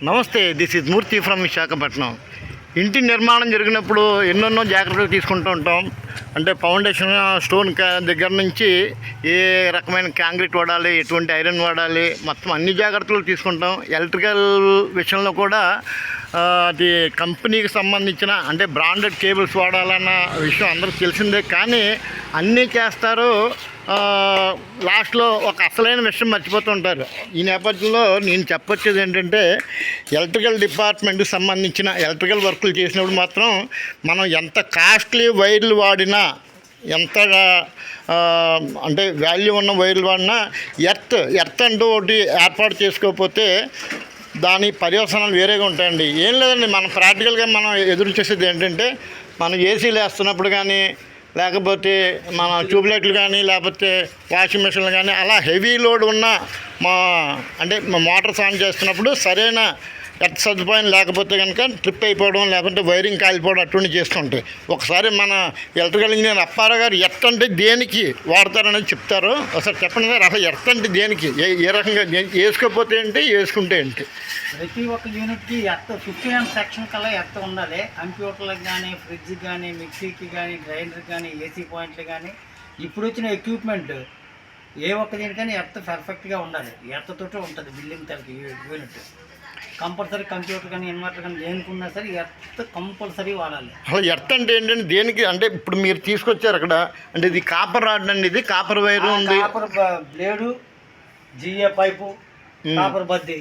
నమస్తే, this is Murthy from Visakhapatnam. ఇంటి నిర్మాణం జరిగినప్పుడు ఎన్నెన్నో జాగ్రత్తలు తీసుకుంటూ ఉంటాం. అంటే ఫౌండేషన్ స్టోన్ దగ్గర నుంచి ఏ రకమైన కాంక్రీట్ వాడాలి, ఎటువంటి ఐరన్ వాడాలి, మొత్తం అన్ని జాగ్రత్తలు తీసుకుంటాం. ఎలక్ట్రికల్ విషయంలో కూడా అది కంపెనీకి సంబంధించిన అంటే బ్రాండెడ్ కేబుల్స్ వాడాలన్న విషయం అందరికీ తెలిసిందే. కానీ అన్నీ చేస్తారు, లాస్ట్లో ఒక అసలైన విషయం మర్చిపోతుంటారు. ఈ నేపథ్యంలో నేను చెప్పొచ్చేది ఏంటంటే, ఎలక్ట్రికల్ డిపార్ట్మెంట్కి సంబంధించిన ఎలక్ట్రికల్ వర్కులు చేసినప్పుడు మాత్రం మనం ఎంత కాస్ట్లీ వైర్లు వాడినా, ఎంత అంటే వాల్యూ ఉన్న వైర్లు వాడినా ఎర్త్ అంటూ ఒకటి ఏర్పాటు చేసుకోకపోతే దాని పర్యవసనాలు వేరేగా ఉంటాయండి. ఏం లేదండి, మనం ప్రాక్టికల్గా మనం ఎదురు చేసేది ఏంటంటే, మనం ఏసీలు వేస్తున్నప్పుడు కానీ, లేకపోతే మన ట్యూబ్లైట్లు కానీ, లేకపోతే వాషింగ్ మిషన్లు కానీ అలా హెవీ లోడ్ ఉన్న అంటే మోటార్స్ ఆన్ చేస్తున్నప్పుడు సరైన ఎర్త్ సదుపాయం లేకపోతే కనుక ట్రిప్ అయిపోవడం, లేకపోతే వైరింగ్ కాలిపోవడం అటువంటి చేస్తుంటాయి. ఒకసారి మన ఎలక్ట్రికల్ ఇంజనీర్ అప్పారావు గారు ఎర్త్ అంటే దేనికి వాడతారనేది చెప్తారు. ఒకసారి చెప్పండి సార్, అసలు ఎర్త్ అంటే దేనికి, ఏ రకంగా వేసుకోకపోతే ఏంటి, వేసుకుంటే ఏంటి? ప్రతి ఒక్క యూనిట్కి ఎర్త్ 15 సెక్షన్ కల్లా ఎర్త్ ఉండాలి. కంప్యూటర్లకు కానీ, ఫ్రిడ్జ్కి కానీ, మిక్సీకి కానీ, గ్రైండర్కి కానీ, ఏసీ పాయింట్లు కానీ, ఇప్పుడు వచ్చిన ఎక్విప్మెంట్ ఏ ఒక్క దీనికైనా ఎర్త్ పర్ఫెక్ట్గా ఉండాలి. ఎర్త్ తోటే ఉంటుంది బిల్డింగ్ తరగతి యూనిట్. కంపల్సరీ కంప్యూటర్ కానీ, ఇన్వర్టర్ కానీ దేనికి ఉన్నా సరే ఎర్త్ కంపల్సరీ వాడాలి. అసలు ఎర్త్ అంటే ఏంటంటే దేనికి అంటే, ఇప్పుడు మీరు తీసుకొచ్చారు అక్కడ అంటే ఇది కాపర్ రాడ్ అండి, ఇది కాపర్ వైరు ఉంది, copper blade, GA pipe, copper బద్ది.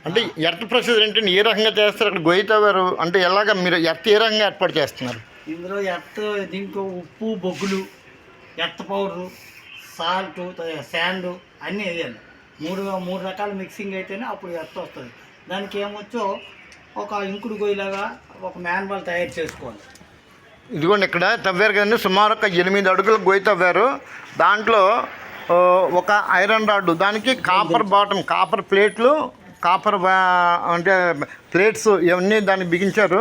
అంటే ఎర్త్ ప్రొసీజర్ ఏంటంటే ఏ రకంగా చేస్తారు అక్కడ గొయ్యతవ్వారు అంటే ఎలాగ మీరు ఎర్త్ ఏ రకంగా ఏర్పాటు చేస్తున్నారు? ఇందులో ఎర్త్ దీంట్లో ఉప్పు, బొగ్గులు, ఎర్త్ పౌడరు, సాల్ట్, శాండ్ అన్నీ వేయాలి. మూడు రకాల మిక్సింగ్ అయితేనే అప్పుడు ఎర్త్ వస్తుంది. దానికి ఏమొచ్చో ఒక ఇంకుడు గొయ్యిలాగా ఒక మ్యాన్వాల్ తయారు చేసుకోవాలి. ఇదిగోండి ఇక్కడ తవ్వారు కదండి, సుమారు ఒక 8 అడుగులు గొయ్యి తవ్వారు. దాంట్లో ఒక ఐరన్ రాడ్, దానికి కాపర్ బాటమ్, కాపర్ ప్లేట్లు, కాపర్ అంటే ప్లేట్స్ ఇవన్నీ దాన్ని బిగించారు.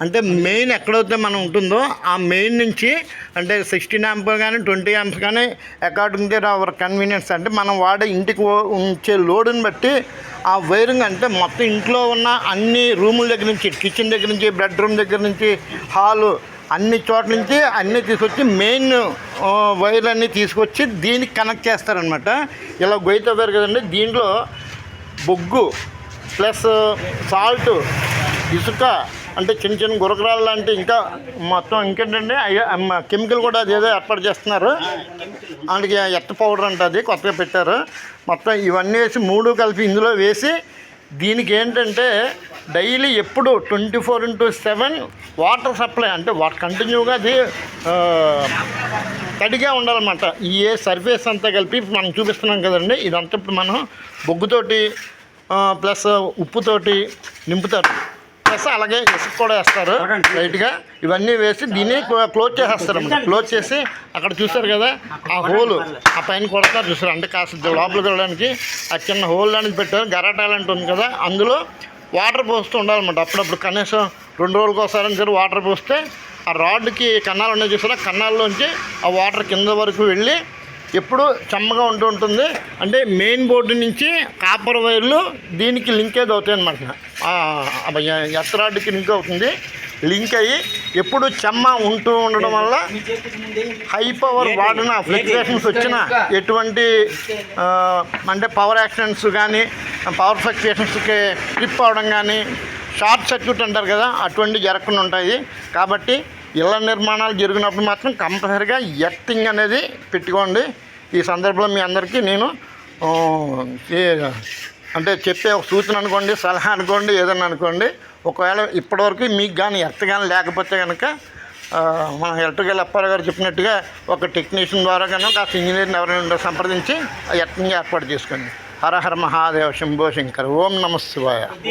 అంటే మెయిన్ ఎక్కడైతే మనం ఉంటుందో ఆ మెయిన్ నుంచి అంటే 16 amps కానీ 20 amps కానీ అకార్డింగ్ టు అవర్ కన్వీనియన్స్, అంటే మనం వాడే ఇంటికి ఉంచే లోడుని బట్టి ఆ వైరింగ్ అంటే మొత్తం ఇంట్లో ఉన్న అన్ని రూముల దగ్గర నుంచి, కిచెన్ దగ్గర నుంచి, బెడ్రూమ్ దగ్గర నుంచి, హాలు అన్ని చోట్ల నుంచి అన్నీ తీసుకొచ్చి మెయిన్ వైర్లన్నీ తీసుకొచ్చి దీనికి కనెక్ట్ చేస్తారనమాట. ఇలా గొయ్యి తవ్వారు కదండి, దీంట్లో బొగ్గు ప్లస్ సాల్ట్, ఇసుక అంటే చిన్న చిన్న గురకరాలు లాంటి ఇంకా మొత్తం ఇంకేంటంటే కెమికల్ కూడా అదేదో ఏర్పాటు చేస్తున్నారు. అందుకే ఎర్త్ పౌడర్ అంటే అది కొత్తగా పెట్టారు. మొత్తం ఇవన్నీ వేసి 3 కలిపి ఇందులో వేసి దీనికి ఏంటంటే డైలీ ఎప్పుడు 24/7 వాటర్ సప్లై అంటే కంటిన్యూగా అది తడిగా ఉండాలన్నమాట. ఈ సర్ఫేస్ అంతా కలిపి మనం చూపిస్తున్నాం కదండి, ఇదంతా ఇప్పుడు మనం బొగ్గుతోటి ప్లస్ ఉప్పుతోటి నింపుతారు, ప్లస్ అలాగే ఇసుక కూడా వేస్తారు లైట్గా. ఇవన్నీ వేసి దీన్ని క్లోజ్ చేసేస్తారు అన్నమాట. క్లోజ్ చేసి అక్కడ చూస్తారు కదా ఆ హోల్, ఆ పైన కొడతారు చూస్తారు, అంటే కాస్త లోపలికి వెళ్ళడానికి ఆ చిన్న హోల్ అనేది పెట్టారు. గరాటా లాంటి ఉంది కదా, అందులో వాటర్ పోస్తూ ఉండాలన్నమాట. అప్పుడప్పుడు కనీసం 2 రోజులకు ఒకసారి సరే వాటర్ పోస్తే ఆ రాడ్కి కన్నాలు ఉన్నాయి చూసారా, కన్నాల్లోంచి ఆ వాటర్ కింద వరకు వెళ్ళి ఎప్పుడు చెమ్మగా ఉంటుంది. అంటే మెయిన్ బోర్డు నుంచి కాపర్ వైర్లు దీనికి లింకేజ్ అవుతాయి అన్నమాట. ఎర్త్ రాడ్కి లింక్ అవుతుంది. లింక్ అయ్యి ఎప్పుడు చెమ్మ ఉండడం వల్ల హై పవర్ వాడిన ఫ్లక్చుయేషన్స్ వచ్చిన ఎటువంటి అంటే పవర్ యాక్సిడెంట్స్ కానీ, పవర్ ఫ్లక్చుయేషన్స్కి ట్రిప్ అవడం కానీ, షార్ట్ సర్క్యూట్ అంటారు కదా, అటువంటి జరగకుండా ఉంటాయి. కాబట్టి ఇళ్ల నిర్మాణాలు జరిగినప్పుడు మాత్రం కంపల్సరీగా ఎర్తింగ్ అనేది పెట్టుకోండి. ఈ సందర్భంలో మీ అందరికీ నేను అంటే చెప్పే ఒక సూచన అనుకోండి, సలహా అనుకోండి, ఏదన్నా అనుకోండి. ఒకవేళ ఇప్పటివరకు మీకు కానీ ఎర్త్ కానీ లేకపోతే కనుక మన ఎలక్ట్రికల్ అప్పారావు గారు చెప్పినట్టుగా ఒక టెక్నీషియన్ ద్వారా కనుక కాస్త ఇంజనీర్ని ఎవరైనా సంప్రదించి ఎర్తింగ్ ఏర్పాటు చేసుకోండి. హర హర మహాదేవ శంభో శంకర్. ఓం నమః శివాయ.